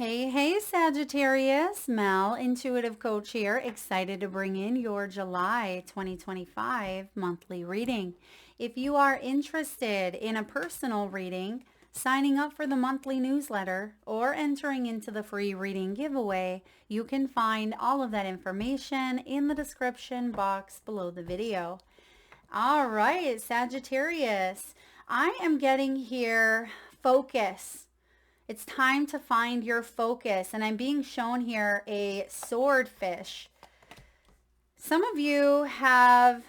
Hey, Sagittarius. Mel, intuitive coach here. Excited to bring in your July 2025 monthly reading. If you are interested in a personal reading, signing up for the monthly newsletter, or entering into the free reading giveaway, you can find all of that information in the description box below the video. All right, Sagittarius. I am getting here focus. It's time to find your focus. And I'm being shown here a swordfish. Some of you have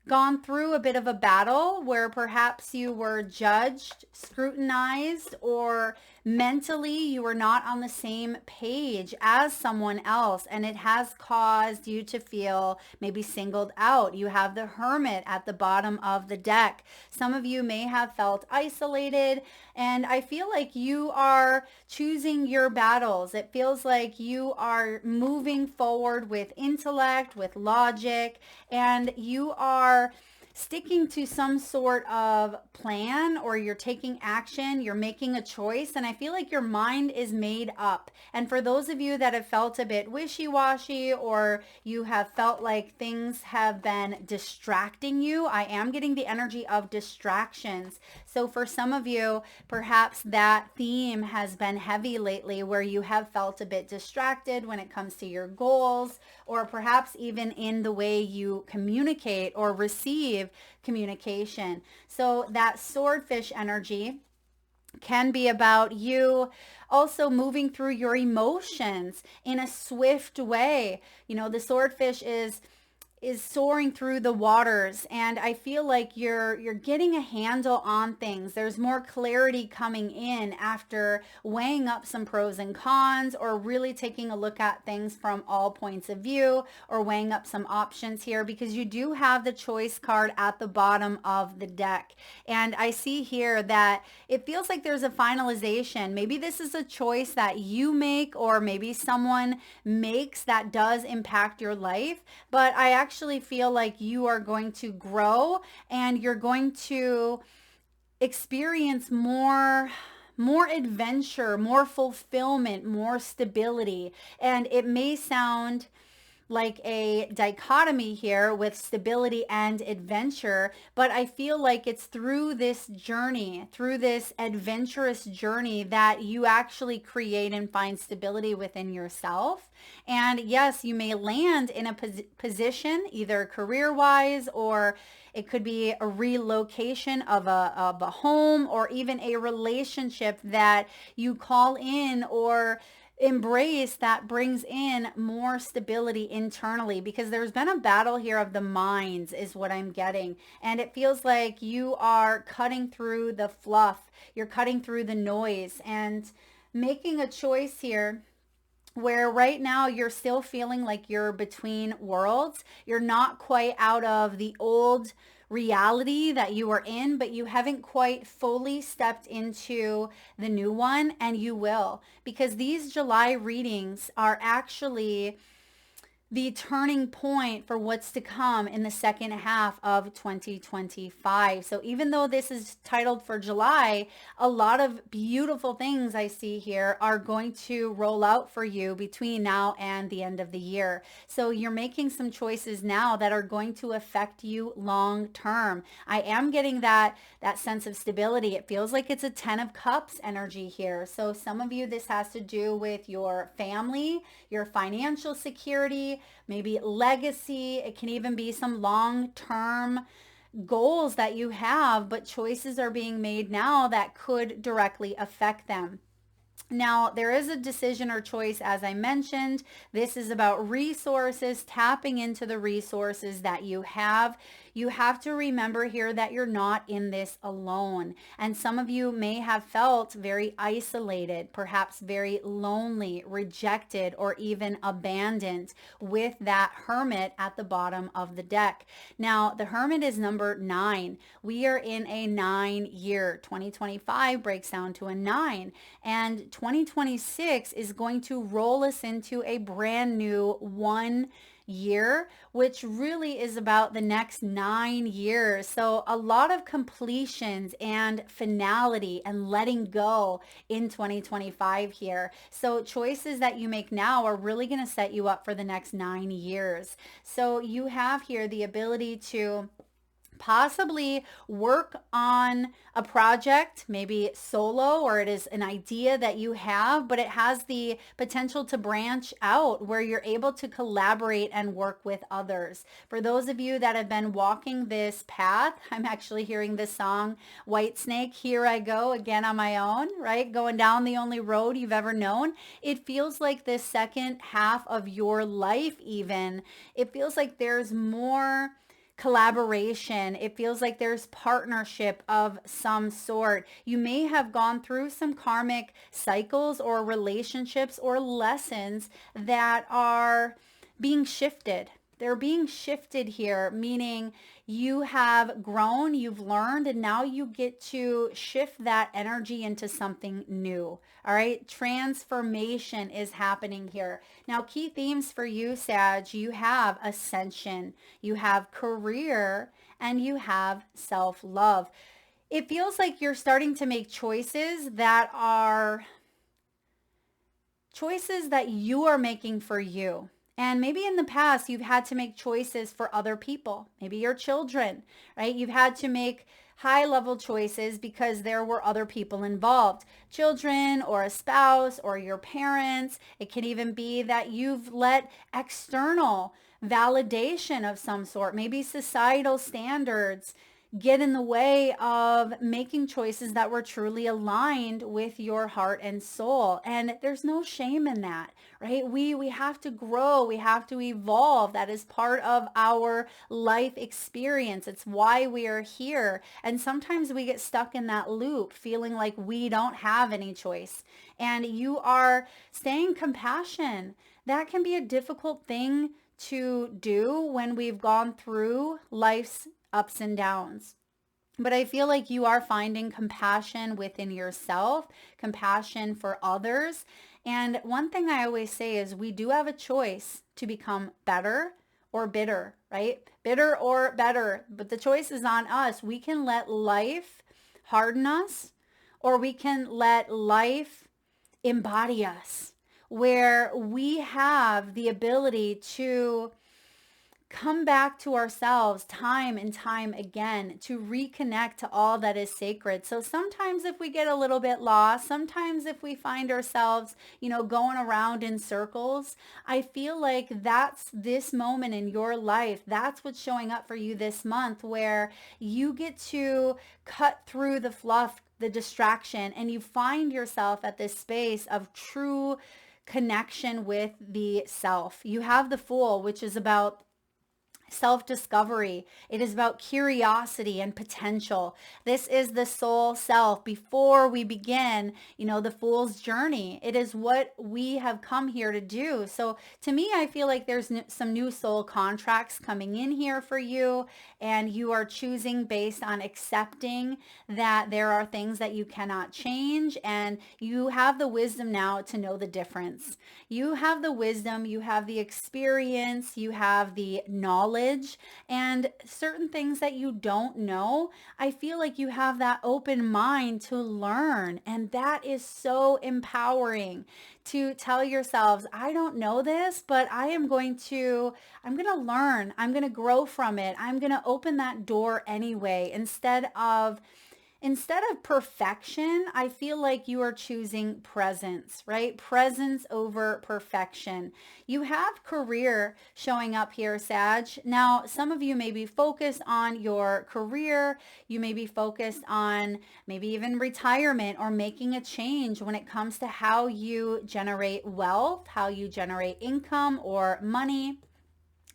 gone through a bit of a battle where perhaps you were judged, scrutinized, or mentally you were not on the same page as someone else, and it has caused you to feel maybe singled out. You have the Hermit at the bottom of the deck. Some of you may have felt isolated, and I feel like you are choosing your battles. It feels like you are moving forward with intellect, with logic, and you are sticking to some sort of plan, or you're taking action, you're making a choice, and I feel like your mind is made up. And for those of you that have felt a bit wishy-washy, or you have felt like things have been distracting you, I am getting the energy of distractions. So for some of you, perhaps that theme has been heavy lately, where you have felt a bit distracted when it comes to your goals, or perhaps even in the way you communicate or receive communication. So that swordfish energy can be about you also moving through your emotions in a swift way. You know, the swordfish is soaring through the waters, and I feel like you're getting a handle on things. There's more clarity coming in after weighing up some pros and cons, or really taking a look at things from all points of view, or weighing up some options here, because you do have the choice card at the bottom of the deck. And I see here that it feels like there's a finalization. Maybe this is a choice that you make, or maybe someone makes, that does impact your life, but I actually feel like you are going to grow, and you're going to experience more adventure, more fulfillment, more stability. And it may sound like a dichotomy here with stability and adventure, but I feel like it's through this journey, through this adventurous journey, that you actually create and find stability within yourself. And yes, you may land in a position, either career-wise, or it could be a relocation of a home, or even a relationship that you call in or embrace, that brings in more stability internally, because there's been a battle here of the minds is what I'm getting. And it feels like you are cutting through the fluff, you're cutting through the noise, and making a choice here where right now you're still feeling like you're between worlds. You're not quite out of the old reality that you were in, but you haven't quite fully stepped into the new one, and you will, because these July readings are actually the turning point for what's to come in the second half of 2025. So even though this is titled for July, a lot of beautiful things I see here are going to roll out for you between now and the end of the year. So you're making some choices now that are going to affect you long term. I am getting that sense of stability. It feels like it's a 10 of Cups energy here. So some of you, this has to do with your family, your financial security, maybe legacy. It can even be some long-term goals that you have, but choices are being made now that could directly affect them. Now, there is a decision or choice, as I mentioned. This is about resources, tapping into the resources that you have. You have to remember here that you're not in this alone. And some of you may have felt very isolated, perhaps very lonely, rejected, or even abandoned with that Hermit at the bottom of the deck. Now, the Hermit is number 9. We are in a 9-year. 2025 breaks down to a 9. And 2026 is going to roll us into a brand new 1 year, which really is about the next 9 years. So a lot of completions and finality and letting go in 2025 here. So choices that you make now are really going to set you up for the next 9 years. So you have here the ability to possibly work on a project, maybe solo, or it is an idea that you have, but it has the potential to branch out where you're able to collaborate and work with others. For those of you that have been walking this path, I'm actually hearing this song, White Snake, Here I Go Again on My Own, right? Going down the only road you've ever known. It feels like this second half of your life even, it feels like there's more collaboration. It feels like there's partnership of some sort. You may have gone through some karmic cycles or relationships or lessons that are being shifted. They're being shifted here, meaning you have grown, you've learned, and now you get to shift that energy into something new. All right. Transformation is happening here. Now, key themes for you, Sag, you have ascension, you have career, and you have self-love. It feels like you're starting to make choices that are choices that you are making for you. And maybe in the past, you've had to make choices for other people, maybe your children, right? You've had to make high level choices because there were other people involved, children or a spouse or your parents. It can even be that you've let external validation of some sort, maybe societal standards, get in the way of making choices that were truly aligned with your heart and soul. And there's no shame in that, right? We have to grow. We have to evolve. That is part of our life experience. It's why we are here. And sometimes we get stuck in that loop, feeling like we don't have any choice. And you are staying compassion. That can be a difficult thing to do when we've gone through life's ups and downs. But I feel like you are finding compassion within yourself, compassion for others. And one thing I always say is we do have a choice to become better or bitter, right? Bitter or better, but the choice is on us. We can let life harden us, or we can let life embody us, where we have the ability to come back to ourselves time and time again, to reconnect to all that is sacred. So sometimes if we get a little bit lost, sometimes if we find ourselves, going around in circles, I feel like that's this moment in your life. That's what's showing up for you this month, where you get to cut through the fluff, the distraction, and you find yourself at this space of true connection with the self. You have the Fool, which is about self-discovery. It is about curiosity and potential. This is the soul self before we begin, the Fool's journey. It is what we have come here to do. So to me, I feel like there's some new soul contracts coming in here for you, and you are choosing based on accepting that there are things that you cannot change, and you have the wisdom now to know the difference. You have the wisdom, you have the experience, you have the knowledge, and certain things that you don't know. I feel like you have that open mind to learn, and that is so empowering to tell yourselves, I don't know this, but I'm going to learn. I'm going to grow from it. I'm going to open that door anyway. Instead of perfection, I feel like you are choosing presence, right? Presence over perfection. You have career showing up here, Sag. Now, some of you may be focused on your career. You may be focused on maybe even retirement or making a change when it comes to how you generate wealth, how you generate income or money.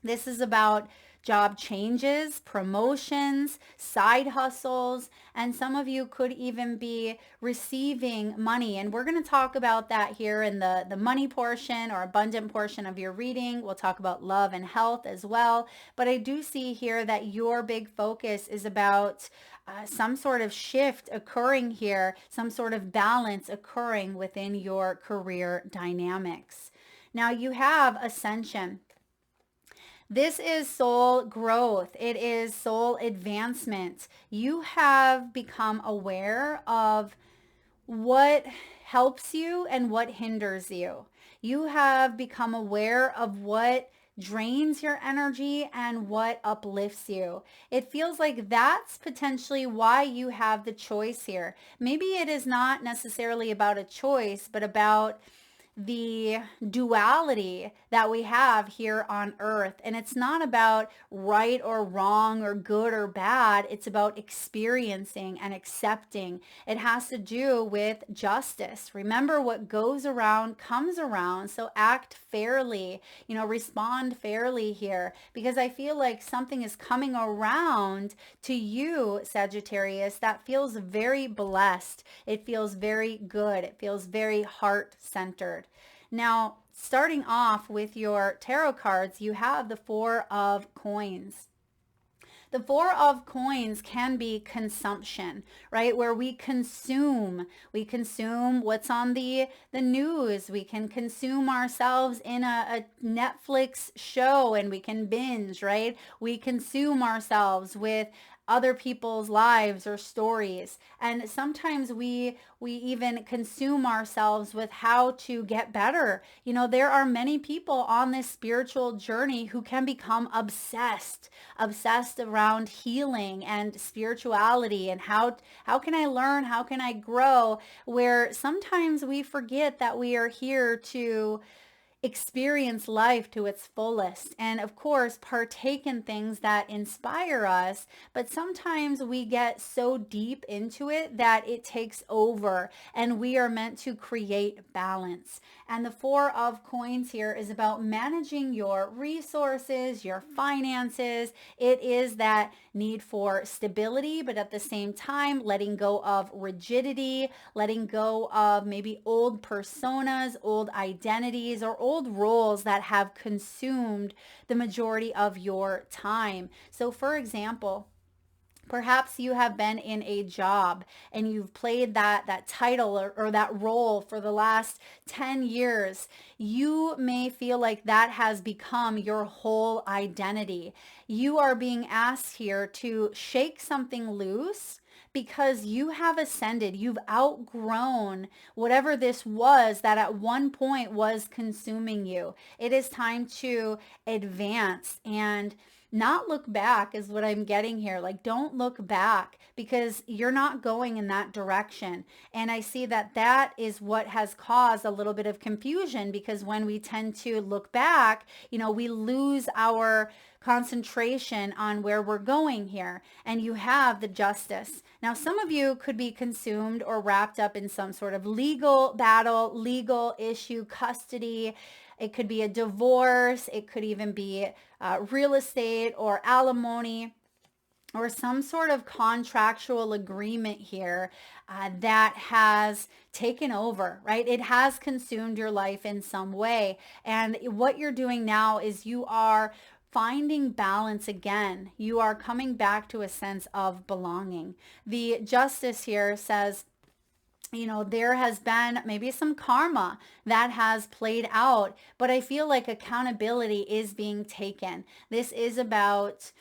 This is about job changes, promotions, side hustles, and some of you could even be receiving money. And we're going to talk about that here in the money portion or abundant portion of your reading. We'll talk about love and health as well. But I do see here that your big focus is about some sort of shift occurring here, some sort of balance occurring within your career dynamics. Now you have Ascension. This is soul growth. It is soul advancement. You have become aware of what helps you and what hinders you. You have become aware of what drains your energy and what uplifts you. It feels like that's potentially why you have the choice here. Maybe it is not necessarily about a choice, but about the duality that we have here on earth. And it's not about right or wrong or good or bad. It's about experiencing and accepting. It has to do with justice. Remember, what goes around comes around. So act fairly, respond fairly here, because I feel like something is coming around to you, Sagittarius, that feels very blessed. It feels very good. It feels very heart-centered. Now, starting off with your tarot cards, you have the Four of Coins. The Four of Coins can be consumption, right? Where we consume what's on the news. We can consume ourselves in a Netflix show and we can binge, right? We consume ourselves with other people's lives or stories. And sometimes we even consume ourselves with how to get better. There are many people on this spiritual journey who can become obsessed around healing and spirituality and how can I learn, how can I grow, where sometimes we forget that we are here to experience life to its fullest and of course partake in things that inspire us, but sometimes we get so deep into it that it takes over, and we are meant to create balance. And the Four of Coins here is about managing your resources, your finances. It is that need for stability, but at the same time letting go of rigidity, letting go of maybe old personas, old identities, or old roles that have consumed the majority of your time. So for example, perhaps you have been in a job and you've played that title or that role for the last 10 years. You may feel like that has become your whole identity. You are being asked here to shake something loose because you have ascended. You've outgrown whatever this was that at one point was consuming you. It is time to advance and not look back is what I'm getting here. Like, don't look back because you're not going in that direction. And I see that that is what has caused a little bit of confusion, because when we tend to look back, we lose our concentration on where we're going here. And you have the Justice. Now, some of you could be consumed or wrapped up in some sort of legal battle, legal issue, custody. It could be a divorce. It could even be real estate or alimony, or some sort of contractual agreement here that has taken over, right? It has consumed your life in some way. And what you're doing now is you are finding balance again. You are coming back to a sense of belonging. The Justice here says, there has been maybe some karma that has played out, but I feel like accountability is being taken. This is about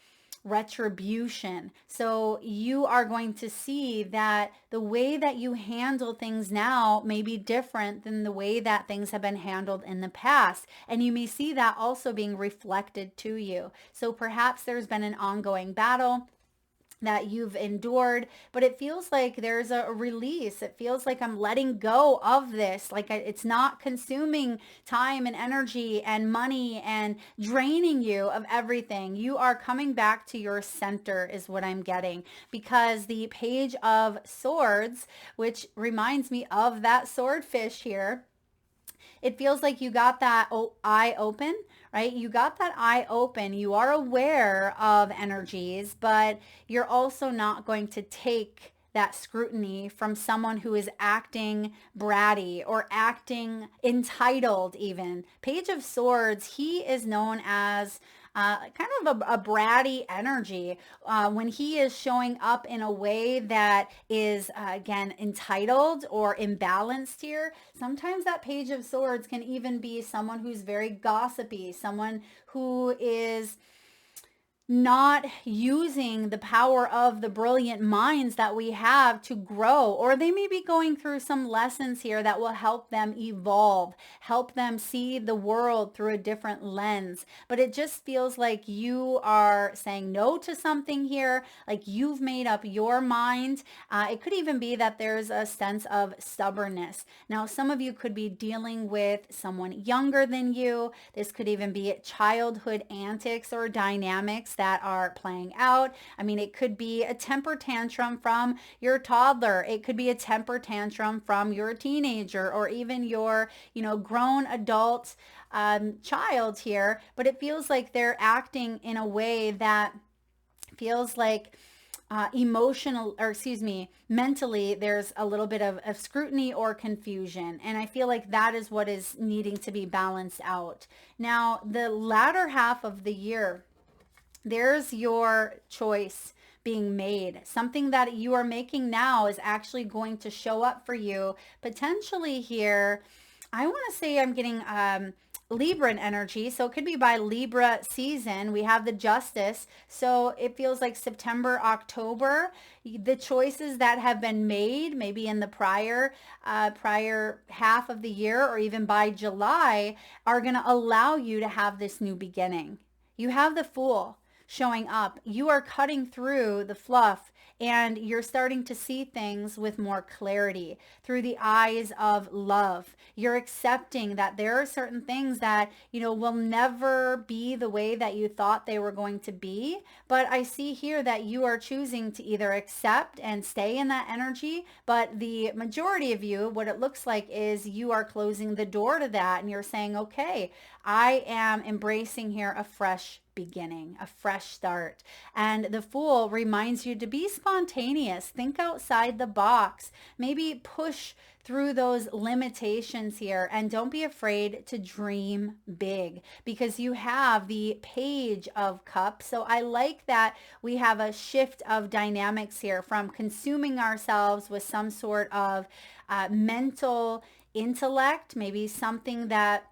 retribution. So you are going to see that the way that you handle things now may be different than the way that things have been handled in the past. And you may see that also being reflected to you. So perhaps there's been an ongoing battle that you've endured, but it feels like there's a release. It feels like I'm letting go of this. Like it's not consuming time and energy and money and draining you of everything. You are coming back to your center is what I'm getting, because the Page of Swords, which reminds me of that swordfish here, it feels like you got that eye open, right? You got that eye open. You are aware of energies, but you're also not going to take that scrutiny from someone who is acting bratty or acting entitled even. Page of Swords, he is known as kind of a bratty energy. When he is showing up in a way that is, again, entitled or imbalanced here, sometimes that Page of Swords can even be someone who's very gossipy, someone who is not using the power of the brilliant minds that we have to grow, or they may be going through some lessons here that will help them evolve, help them see the world through a different lens. But it just feels like you are saying no to something here, like you've made up your mind. It could even be that there's a sense of stubbornness. Now, some of you could be dealing with someone younger than you. This could even be childhood antics or dynamics that are playing out. I mean, it could be a temper tantrum from your toddler. It could be a temper tantrum from your teenager, or even your, grown adult child here. But it feels like they're acting in a way that feels like mentally, there's a little bit of scrutiny or confusion. And I feel like that is what is needing to be balanced out. Now, the latter half of the year, there's your choice being made. Something that you are making now is actually going to show up for you potentially here. I want to say I'm getting Libran energy. So it could be by Libra season. We have the Justice. So it feels like September, October, the choices that have been made maybe in the prior half of the year, or even by July, are going to allow you to have this new beginning. You have the Fool showing up. You are cutting through the fluff, and you're starting to see things with more clarity through the eyes of love. You're accepting that there are certain things that, will never be the way that you thought they were going to be. But I see here that you are choosing to either accept and stay in that energy. But the majority of you, what it looks like is you are closing the door to that, and you're saying, okay, I am embracing here a fresh beginning, a fresh start. And the Fool reminds you to be spontaneous, think outside the box, maybe push through those limitations here, and don't be afraid to dream big, because you have the Page of Cups. So I like that we have a shift of dynamics here from consuming ourselves with some sort of mental intellect, maybe something that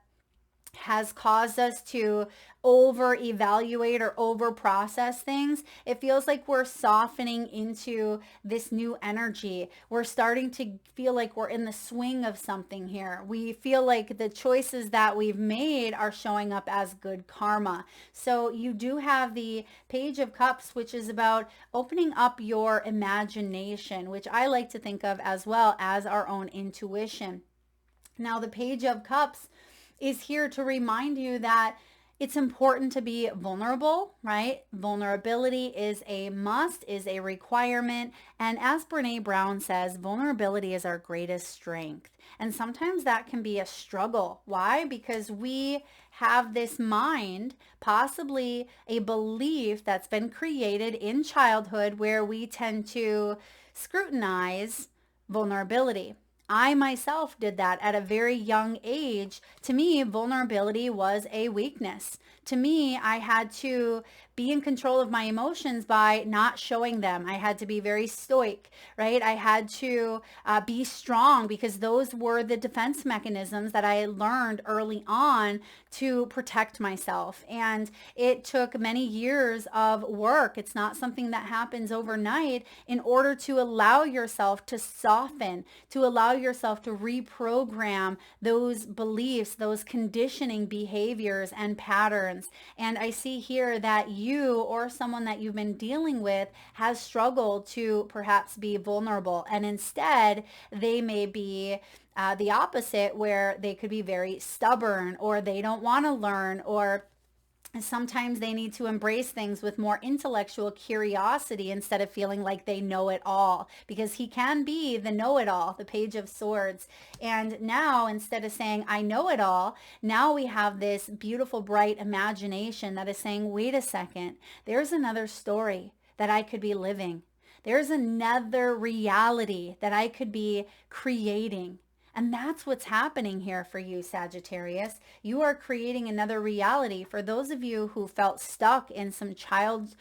has caused us to over evaluate or over process things. It feels like we're softening into this new energy. We're starting to feel like we're in the swing of something here. We feel like the choices that we've made are showing up as good karma. So you do have the Page of Cups, which is about opening up your imagination, which I like to think of as well as our own intuition. Now, the Page of Cups is here to remind you that it's important to be vulnerable, right? Vulnerability is a must, is a requirement. And as Brene Brown says, vulnerability is our greatest strength. And sometimes that can be a struggle. Why? Because we have this mind, possibly a belief that's been created in childhood, where we tend to scrutinize vulnerability. I myself did that at a very young age. To me, vulnerability was a weakness. To me, I had to be in control of my emotions by not showing them. I had to be very stoic, right? I had to be strong, because those were the defense mechanisms that I learned early on to protect myself. And it took many years of work. It's not something that happens overnight, in order to allow yourself to soften, to allow yourself to reprogram those beliefs, those conditioning behaviors and patterns. And I see here that you, or someone that you've been dealing with, has struggled to perhaps be vulnerable, and instead they may be the opposite, where they could be very stubborn, or they don't want to learn, or sometimes they need to embrace things with more intellectual curiosity instead of feeling like they know it all, because he can be the know-it-all, the Page of Swords. And now, instead of saying, I know it all, now we have this beautiful, bright imagination that is saying, wait a second, there's another story that I could be living. There's another reality that I could be creating. And that's what's happening here for you, Sagittarius. You are creating another reality. For those of you who felt stuck in some childhood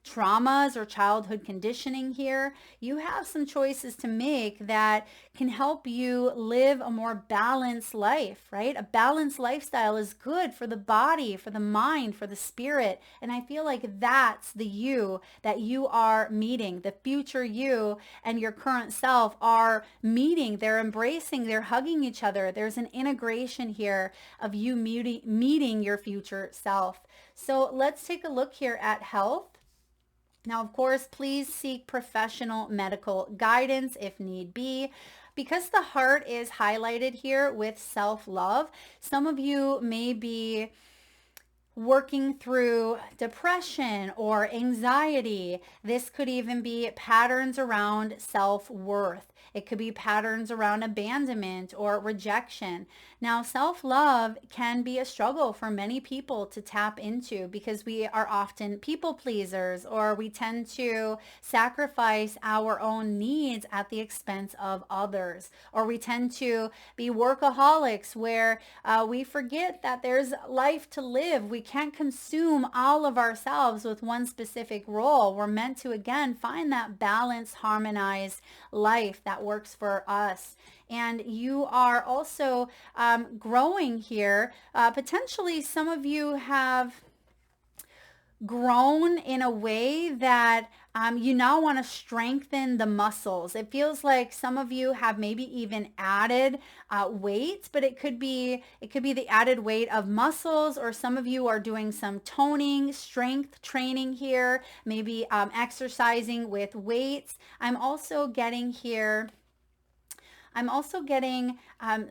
traumas or childhood conditioning here, you have some choices to make that can help you live a more balanced life, right? A balanced lifestyle is good for the body, for the mind, for the spirit. And I feel like that's the you that you are meeting. The future you and your current self are meeting. They're embracing, they're hugging each other. There's an integration here of you meeting your future self. So let's take a look here at health. Now, of course, please seek professional medical guidance if need be. Because the heart is highlighted here with self-love, some of you may be working through depression or anxiety. This could even be patterns around self-worth. It could be patterns around abandonment or rejection. Now, self-love can be a struggle for many people to tap into because we are often people pleasers, or we tend to sacrifice our own needs at the expense of others, or we tend to be workaholics where we forget that there's life to live. We can't consume all of ourselves with one specific role. We're meant to, again, find that balanced, harmonized life that works for us. And you are also growing here. Potentially, some of you have grown in a way that you now want to strengthen the muscles. It feels like some of you have maybe even added weight, but it could be the added weight of muscles, or some of you are doing some toning, strength training here, maybe exercising with weights. I'm also getting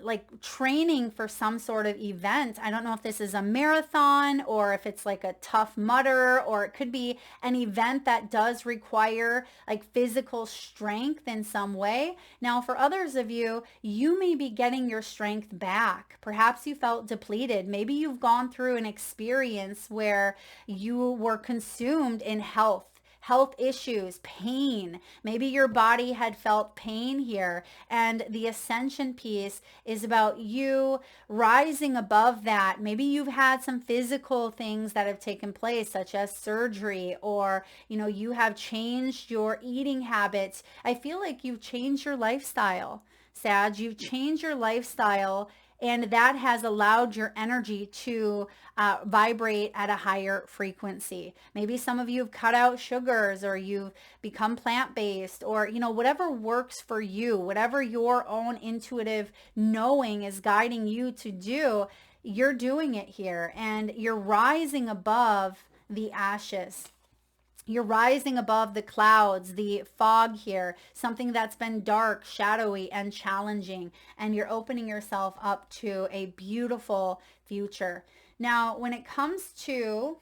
like training for some sort of event. I don't know if this is a marathon or if it's like a Tough Mudder, or it could be an event that does require like physical strength in some way. Now, for others of you, you may be getting your strength back. Perhaps you felt depleted. Maybe you've gone through an experience where you were consumed in health issues, pain. Maybe your body had felt pain here. And the Ascension piece is about you rising above that. Maybe you've had some physical things that have taken place, such as surgery, or, you have changed your eating habits. I feel like you've changed your lifestyle, Sag. You've changed your lifestyle, and that has allowed your energy to vibrate at a higher frequency. Maybe some of you have cut out sugars, or you've become plant-based, or, whatever works for you, whatever your own intuitive knowing is guiding you to do, you're doing it here, and you're rising above the ashes. You're rising above the clouds, the fog here, something that's been dark, shadowy, and challenging, and you're opening yourself up to a beautiful future. Now, when it comes to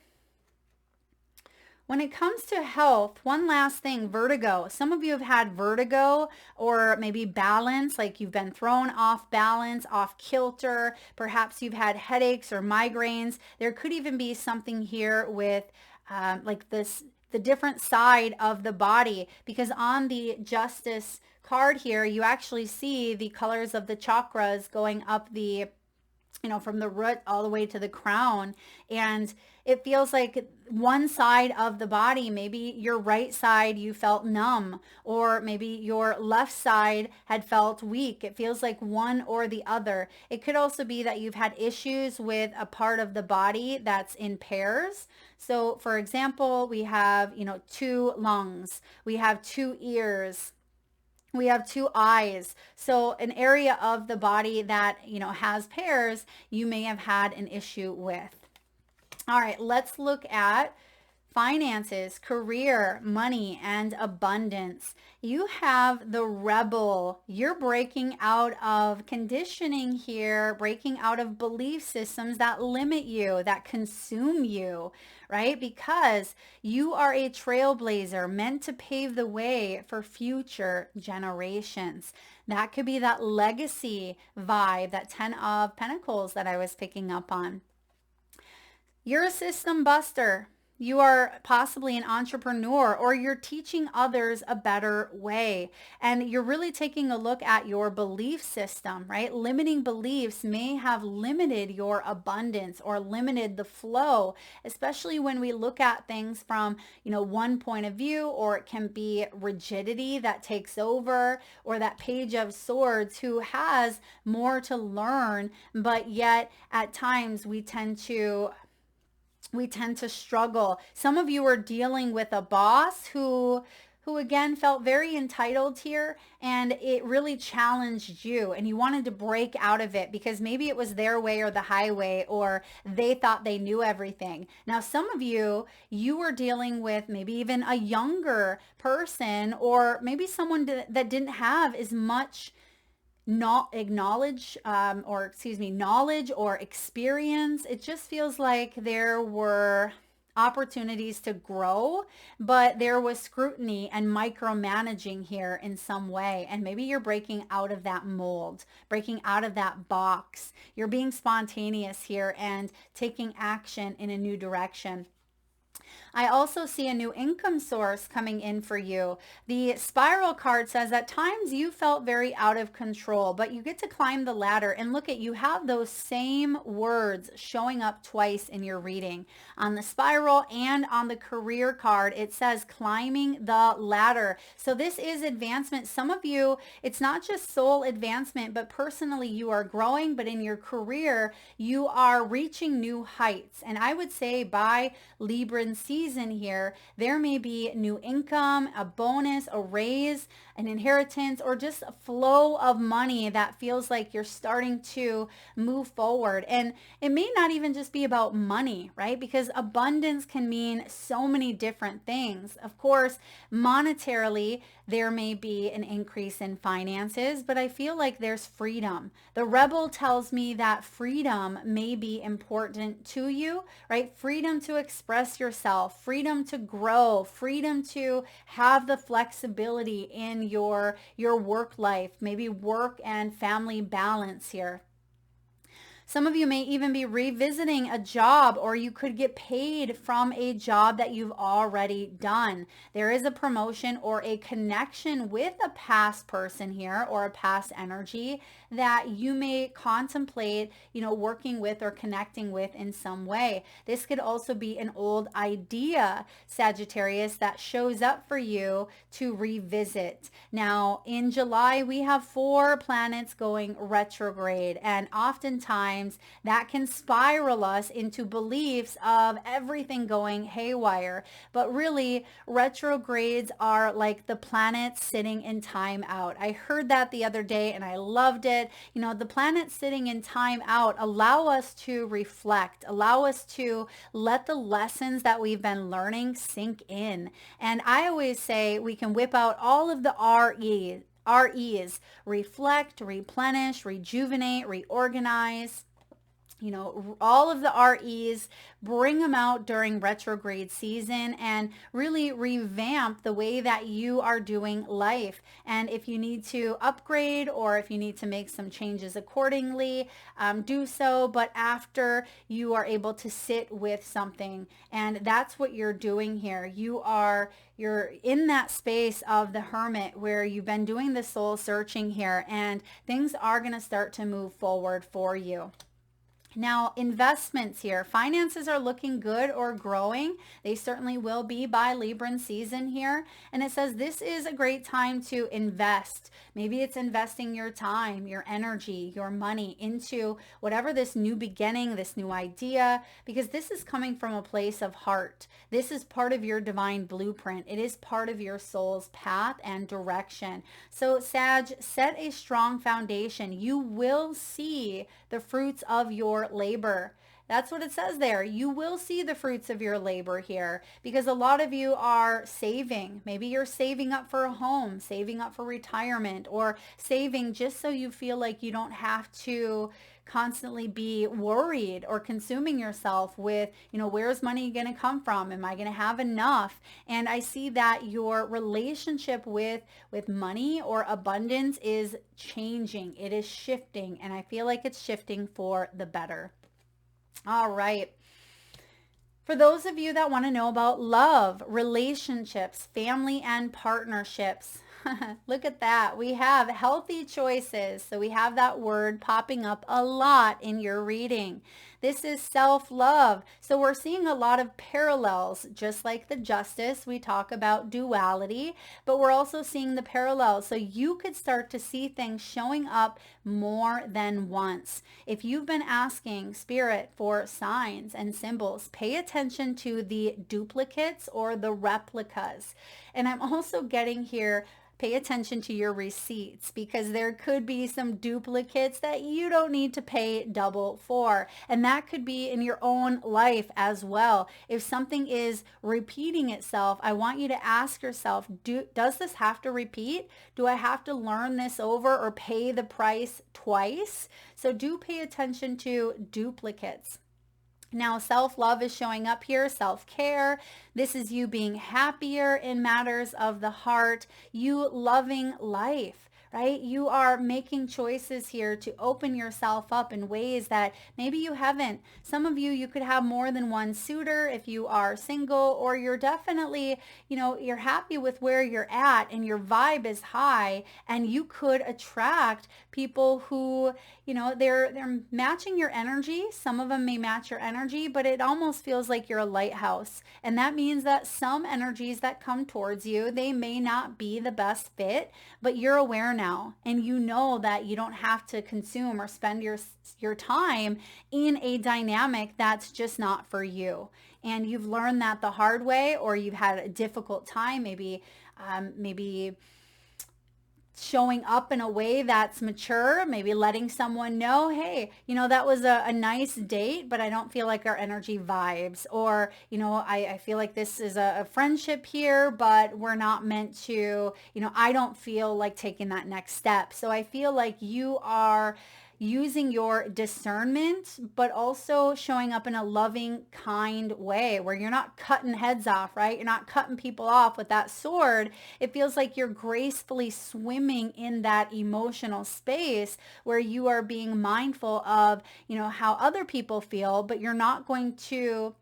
health, one last thing, vertigo. Some of you have had vertigo, or maybe balance, like you've been thrown off balance, off kilter. Perhaps you've had headaches or migraines. There could even be something here with the different side of the body, because on the Justice card here, you actually see the colors of the chakras going up the, from the root all the way to the crown. And it feels like one side of the body, maybe your right side, you felt numb, or maybe your left side had felt weak. It feels like one or the other. It could also be that you've had issues with a part of the body that's in pairs. So for example, we have, 2 lungs, we have 2 ears, we have 2 eyes. So an area of the body that, has pairs, you may have had an issue with. All right, let's look at finances, career, money, and abundance. You have the rebel. You're breaking out of conditioning here, breaking out of belief systems that limit you, that consume you, right? Because you are a trailblazer meant to pave the way for future generations. That could be that legacy vibe, that 10 of Pentacles that I was picking up on. You're a system buster. You are possibly an entrepreneur, or you're teaching others a better way. And you're really taking a look at your belief system, right? Limiting beliefs may have limited your abundance or limited the flow, especially when we look at things from, one point of view, or it can be rigidity that takes over, or that page of swords who has more to learn, but yet at times we tend to struggle. Some of you are dealing with a boss who again felt very entitled here, and it really challenged you, and you wanted to break out of it because maybe it was their way or the highway, or they thought they knew everything. Now some of you were dealing with maybe even a younger person, or maybe someone that didn't have as much not acknowledge or excuse me knowledge or experience. It just feels like there were opportunities to grow, but there was scrutiny and micromanaging here in some way, and maybe you're breaking out of that mold, breaking out of that box. You're being spontaneous here and taking action in a new direction. I also see a new income source coming in for you. The spiral card says at times you felt very out of control, but you get to climb the ladder, and look at, you have those same words showing up twice in your reading. On the spiral and on the career card, it says climbing the ladder. So this is advancement. Some of you, it's not just soul advancement, but personally you are growing, but in your career, you are reaching new heights. And I would say by Libran season here, there may be new income, a bonus, a raise, an inheritance, or just a flow of money that feels like you're starting to move forward. And it may not even just be about money, right? Because abundance can mean so many different things. Of course, monetarily, there may be an increase in finances, but I feel like there's freedom. The rebel tells me that freedom may be important to you, right? Freedom to express yourself, freedom to grow, freedom to have the flexibility in your work life, maybe work and family balance here. Some of you may even be revisiting a job, or you could get paid from a job that you've already done. There is a promotion or a connection with a past person here, or a past energy that you may contemplate, working with or connecting with in some way. This could also be an old idea, Sagittarius, that shows up for you to revisit. Now, in July, we have 4 planets going retrograde, and oftentimes that can spiral us into beliefs of everything going haywire. But really, retrogrades are like the planets sitting in time out. I heard that the other day and I loved it. The planets sitting in time out allow us to reflect, allow us to let the lessons that we've been learning sink in. And I always say we can whip out all of the REs, reflect, replenish, rejuvenate, reorganize. All of the REs, bring them out during retrograde season and really revamp the way that you are doing life. And if you need to upgrade, or if you need to make some changes accordingly, do so, but after you are able to sit with something. And that's what you're doing here. You're in that space of the hermit where you've been doing the soul searching here, and things are going to start to move forward for you. Now, investments here. Finances are looking good or growing. They certainly will be by Libran season here. And it says this is a great time to invest. Maybe it's investing your time, your energy, your money into whatever this new beginning, this new idea, because this is coming from a place of heart. This is part of your divine blueprint. It is part of your soul's path and direction. So Sag, set a strong foundation. You will see the fruits of your labor. That's what it says there. You will see the fruits of your labor here, because a lot of you are saving. Maybe you're saving up for a home, saving up for retirement, or saving just so you feel like you don't have to constantly be worried or consuming yourself with, where's money going to come from? Am I going to have enough? And I see that your relationship with money or abundance is changing. It is shifting, and I feel like it's shifting for the better. All right. For those of you that want to know about love, relationships, family, and partnerships, look at that. We have healthy choices. So we have that word popping up a lot in your reading. This is self-love. So we're seeing a lot of parallels, just like the justice. We talk about duality, but we're also seeing the parallels. So you could start to see things showing up more than once. If you've been asking Spirit for signs and symbols, pay attention to the duplicates or the replicas. And I'm also getting here, pay attention to your receipts, because there could be some duplicates that you don't need to pay double for. And that could be in your own life as well. If something is repeating itself, I want you to ask yourself, does this have to repeat? Do I have to learn this over or pay the price twice? So do pay attention to duplicates. Now, self-love is showing up here, self-care. This is you being happier in matters of the heart, you loving life, right? You are making choices here to open yourself up in ways that maybe you haven't. Some of you could have more than one suitor if you are single, or you're definitely, you're happy with where you're at and your vibe is high, and you could attract people who, they're matching your energy. Some of them may match your energy, but it almost feels like you're a lighthouse. And that means that some energies that come towards you, they may not be the best fit, but you're aware now, and you know that you don't have to consume or spend your time in a dynamic that's just not for you. And you've learned that the hard way, or you've had a difficult time, maybe showing up in a way that's mature, maybe letting someone know, hey, that was a nice date, but I don't feel like our energy vibes. Or, I feel like this is a friendship here, but we're not meant to, I don't feel like taking that next step. So I feel like you are using your discernment, but also showing up in a loving, kind way where you're not cutting heads off, right? You're not cutting people off with that sword. It feels like you're gracefully swimming in that emotional space where you are being mindful of, how other people feel, but you're not going to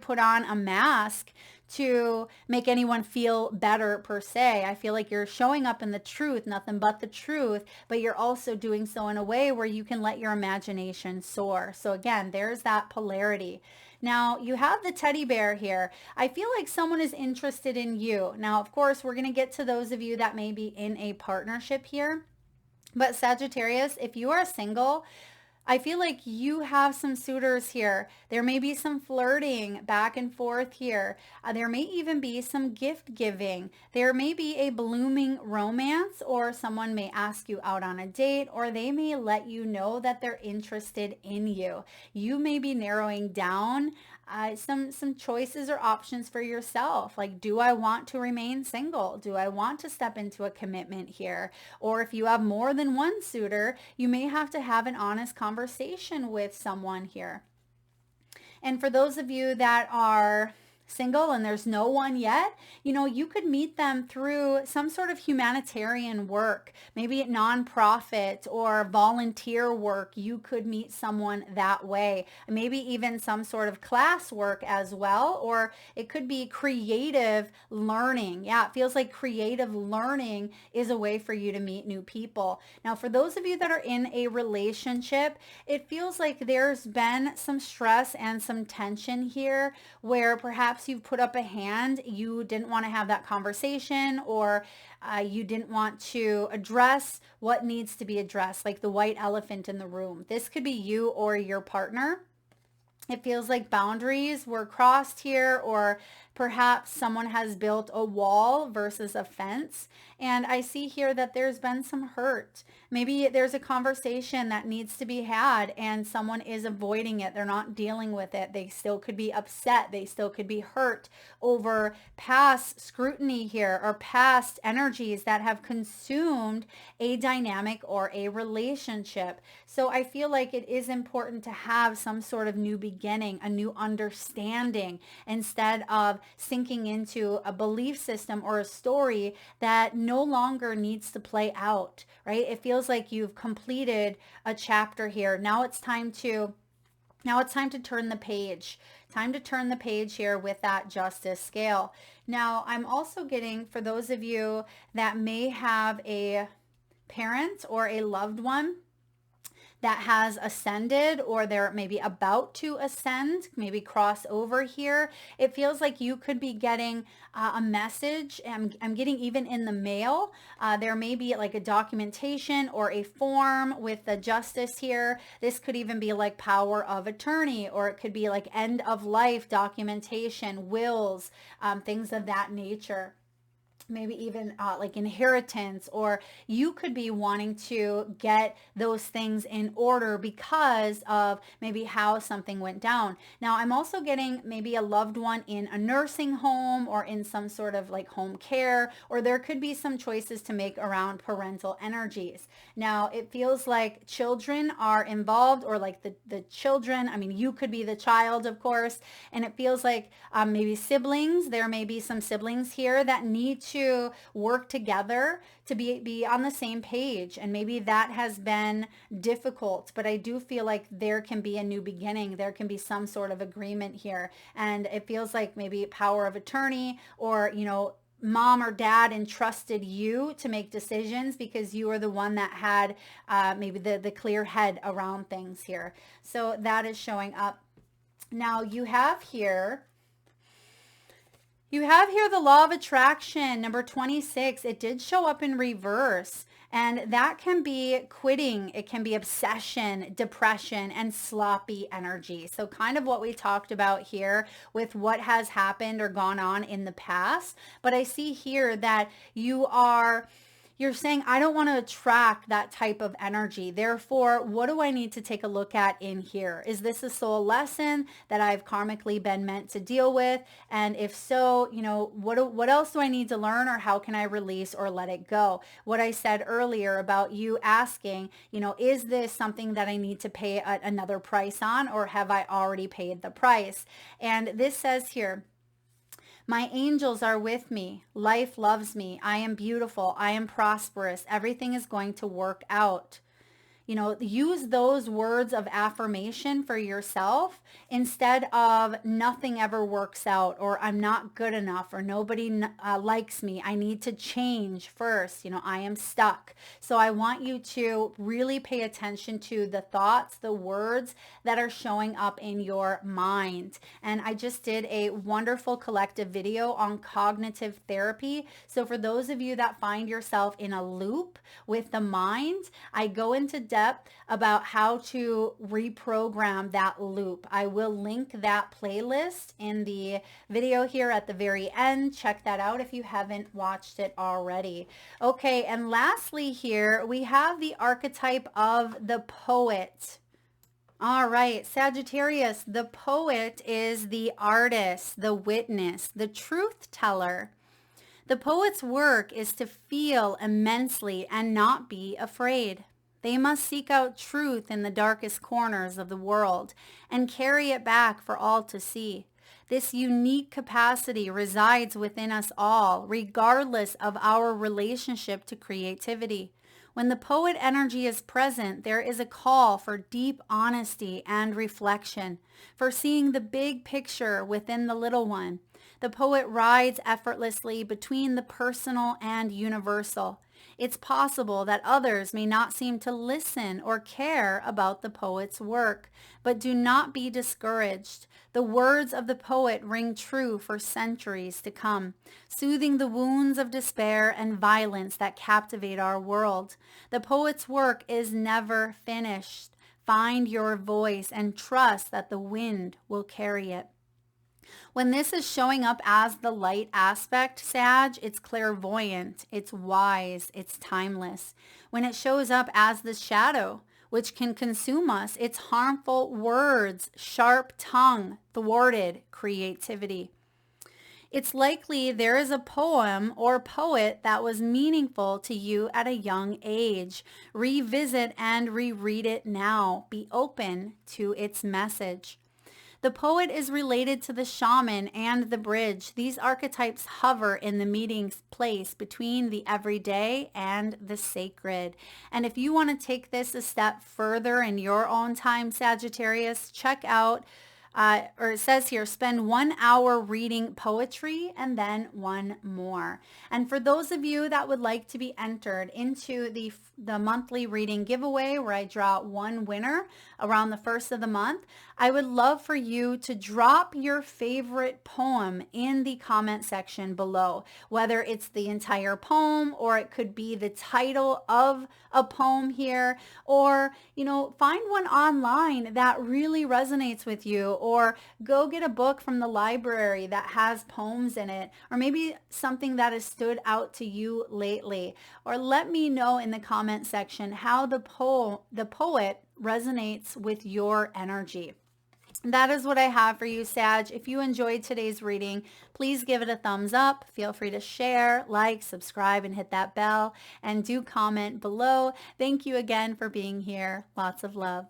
put on a mask to make anyone feel better per se. I feel like you're showing up in the truth, nothing but the truth, but you're also doing so in a way where you can let your imagination soar. So again, there's that polarity. Now you have the teddy bear here. I feel like someone is interested in you. Now, of course, we're going to get to those of you that may be in a partnership here. But Sagittarius, if you are single, I feel like you have some suitors here. There may be some flirting back and forth here. There may even be some gift giving. There may be a blooming romance, or someone may ask you out on a date, or they may let you know that they're interested in you. You may be narrowing down some choices or options for yourself. Like, do I want to remain single? Do I want to step into a commitment here? Or if you have more than one suitor, you may have to have an honest conversation with someone here. And for those of you that are single and there's no one yet, you could meet them through some sort of humanitarian work, maybe nonprofit or volunteer work. You could meet someone that way, maybe even some sort of class work as well, or it could be creative learning. Yeah, it feels like creative learning is a way for you to meet new people. Now, for those of you that are in a relationship, it feels like there's been some stress and some tension here where perhaps you've put up a hand, you didn't want to have that conversation, or you didn't want to address what needs to be addressed, like the white elephant in the room. This could be you or your partner. It feels like boundaries were crossed here, or perhaps someone has built a wall versus a fence. And I see here that there's been some hurt. Maybe there's a conversation that needs to be had and someone is avoiding it. They're not dealing with it. They still could be upset. They still could be hurt over past scrutiny here, or past energies that have consumed a dynamic or a relationship. So I feel like it is important to have some sort of new beginning, a new understanding, instead of sinking into a belief system or a story that no longer needs to play out, right? It feels like you've completed a chapter here. Now it's time to Now it's time to turn the page. Time to turn the page here with that justice scale. Now I'm also getting, for those of you that may have a parent or a loved one that has ascended, or they're maybe about to ascend, maybe cross over here, it feels like you could be getting a message. I'm getting even in the mail. There may be like a documentation or a form with the justice here. This could even be like power of attorney, or it could be like end of life documentation, wills, things of that nature. Maybe even like inheritance, or you could be wanting to get those things in order because of maybe how something went down. Now I'm also getting maybe a loved one in a nursing home or in some sort of like home care, or there could be some choices to make around parental energies. Now it feels like children are involved, or like the children, I mean, you could be the child, of course, and it feels like maybe siblings, there may be some siblings here that need to work together to be on the same page. And maybe that has been difficult, but I do feel like there can be a new beginning. There can be some sort of agreement here. And it feels like maybe power of attorney, or, you know, mom or dad entrusted you to make decisions because you are the one that had maybe the clear head around things here. So that is showing up. Now you have here the law of attraction, number 26. It did show up in reverse. And that can be quitting. It can be obsession, depression, and sloppy energy. So kind of what we talked about here with what has happened or gone on in the past. But I see here that you're saying, I don't want to attract that type of energy. Therefore, what do I need to take a look at in here? Is this a soul lesson that I've karmically been meant to deal with? And if so, you know, what else do I need to learn, or how can I release or let it go? What I said earlier about you asking, you know, is this something that I need to pay another price on, or have I already paid the price? And this says here, my angels are with me. Life loves me. I am beautiful. I am prosperous. Everything is going to work out. You know, use those words of affirmation for yourself instead of nothing ever works out, or I'm not good enough, or nobody likes me. I need to change first. You know, I am stuck. So I want you to really pay attention to the thoughts, the words that are showing up in your mind. And I just did a wonderful collective video on cognitive therapy. So for those of you that find yourself in a loop with the mind, I go into depth about how to reprogram that loop. I will link that playlist in the video here at the very end. Check that out if you haven't watched it already. Okay, and lastly here, we have the archetype of the poet. All right, Sagittarius, the poet is the artist, the witness, the truth teller. The poet's work is to feel immensely and not be afraid. They must seek out truth in the darkest corners of the world and carry it back for all to see. This unique capacity resides within us all, regardless of our relationship to creativity. When the poet energy is present, there is a call for deep honesty and reflection, for seeing the big picture within the little one. The poet rides effortlessly between the personal and universal. It's possible that others may not seem to listen or care about the poet's work, but do not be discouraged. The words of the poet ring true for centuries to come, soothing the wounds of despair and violence that captivate our world. The poet's work is never finished. Find your voice and trust that the wind will carry it. When this is showing up as the light aspect, Sag, it's clairvoyant, it's wise, it's timeless. When it shows up as the shadow, which can consume us, it's harmful words, sharp tongue, thwarted creativity. It's likely there is a poem or poet that was meaningful to you at a young age. Revisit and reread it now. Be open to its message. The poet is related to the shaman and the bridge. These archetypes hover in the meeting place between the everyday and the sacred. And if you want to take this a step further in your own time, Sagittarius, check out or it says here, spend 1 hour reading poetry and then one more. And for those of you that would like to be entered into the monthly reading giveaway where I draw one winner around the first of the month, I would love for you to drop your favorite poem in the comment section below, whether it's the entire poem or it could be the title of a poem here, or, find one online that really resonates with you, or go get a book from the library that has poems in it, or maybe something that has stood out to you lately, or let me know in the comment section how the poet resonates with your energy. That is what I have for you, Sag. If you enjoyed today's reading, please give it a thumbs up. Feel free to share, like, subscribe, and hit that bell. And do comment below. Thank you again for being here. Lots of love.